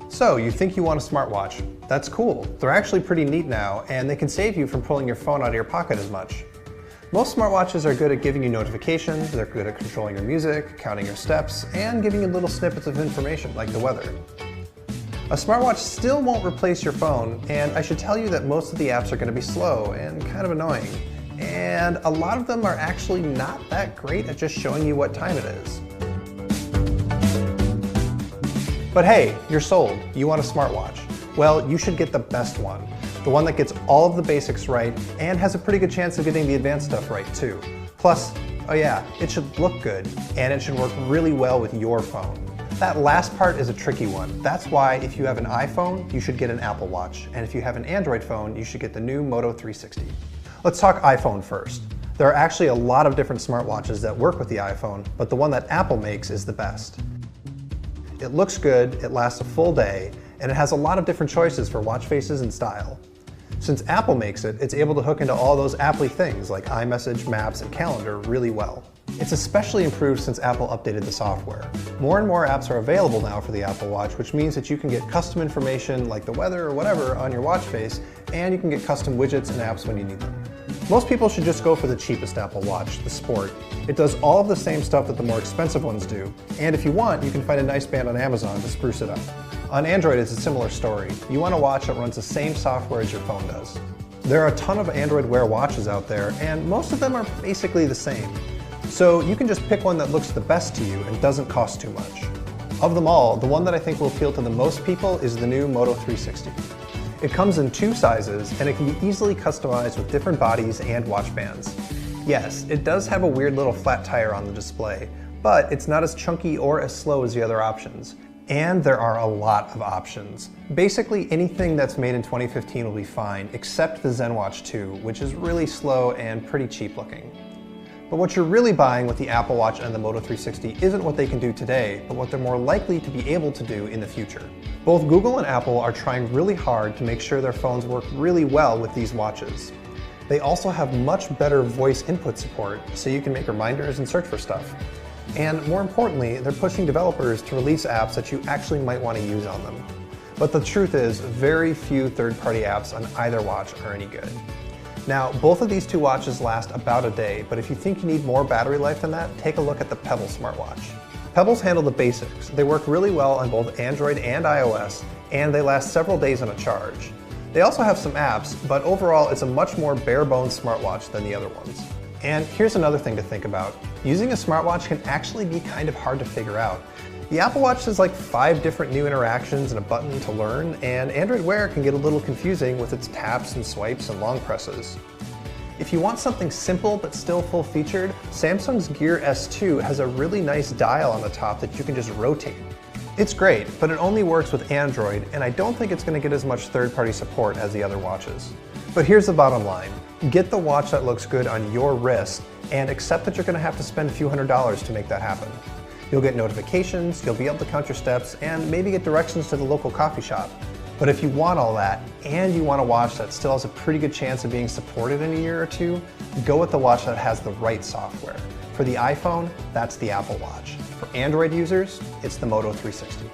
So you think you want a smartwatch. That's cool. They're actually pretty neat now, and they can save you from pulling your phone out of your pocket as much. Most smartwatches are good at giving you notifications, they're good at controlling your music, counting your steps, and giving you little snippets of information like the weather. A smartwatch still won't replace your phone, and I should tell you that most of the apps are going to be slow and kind of annoying. And a lot of them are actually not that great at just showing you what time it is. But hey, you're sold. You want a smartwatch. Well, you should get the best one. The one that gets all of the basics right and has a pretty good chance of getting the advanced stuff right too. Plus, oh yeah, it should look good and it should work really well with your phone. That last part is a tricky one. That's why if you have an iPhone, you should get an Apple Watch. And if you have an Android phone, you should get the new Moto 360. Let's talk iPhone first. There are actually a lot of different smartwatches that work with the iPhone, but the one that Apple makes is the best. It looks good, it lasts a full day, and it has a lot of different choices for watch faces and style. Since Apple makes it, it's able to hook into all those Apple-y things like iMessage, Maps, and Calendar really well. It's especially improved since Apple updated the software. More and more apps are available now for the Apple Watch, which means that you can get custom information like the weather or whatever on your watch face, and you can get custom widgets and apps when you need them. Most people should just go for the cheapest Apple Watch, the Sport. It does all of the same stuff that the more expensive ones do, and if you want, you can find a nice band on Amazon to spruce it up. On Android, it's a similar story. You want a watch that runs the same software as your phone does. There are a ton of Android Wear watches out there, and most of them are basically the same. So you can just pick one that looks the best to you and doesn't cost too much. Of them all, the one that I think will appeal to the most people is the new Moto 360. It comes in 2 sizes, and it can be easily customized with different bodies and watch bands. Yes, it does have a weird little flat tire on the display, but it's not as chunky or as slow as the other options. And there are a lot of options. Basically anything that's made in 2015 will be fine, except the ZenWatch 2, which is really slow and pretty cheap looking. But what you're really buying with the Apple Watch and the Moto 360 isn't what they can do today, but what they're more likely to be able to do in the future. Both Google and Apple are trying really hard to make sure their phones work really well with these watches. They also have much better voice input support, so you can make reminders and search for stuff. And more importantly, they're pushing developers to release apps that you actually might want to use on them. But the truth is, very few third-party apps on either watch are any good. Now, both of these 2 watches last about a day, but if you think you need more battery life than that, take a look at the Pebble smartwatch. Pebbles handle the basics. They work really well on both Android and iOS, and they last several days on a charge. They also have some apps, but overall it's a much more bare-bones smartwatch than the other ones. And here's another thing to think about. Using a smartwatch can actually be kind of hard to figure out. The Apple Watch has like 5 different new interactions and a button to learn, and Android Wear can get a little confusing with its taps and swipes and long presses. If you want something simple but still full-featured, Samsung's Gear S2 has a really nice dial on the top that you can just rotate. It's great, but it only works with Android, and I don't think it's going to get as much third-party support as the other watches. But here's the bottom line. Get the watch that looks good on your wrist, and accept that you're going to have to spend a few $100s to make that happen. You'll get notifications, you'll be able to count your steps, and maybe get directions to the local coffee shop. But if you want all that, and you want a watch that still has a pretty good chance of being supported in a year or 2, go with the watch that has the right software. For the iPhone, that's the Apple Watch. For Android users, it's the Moto 360.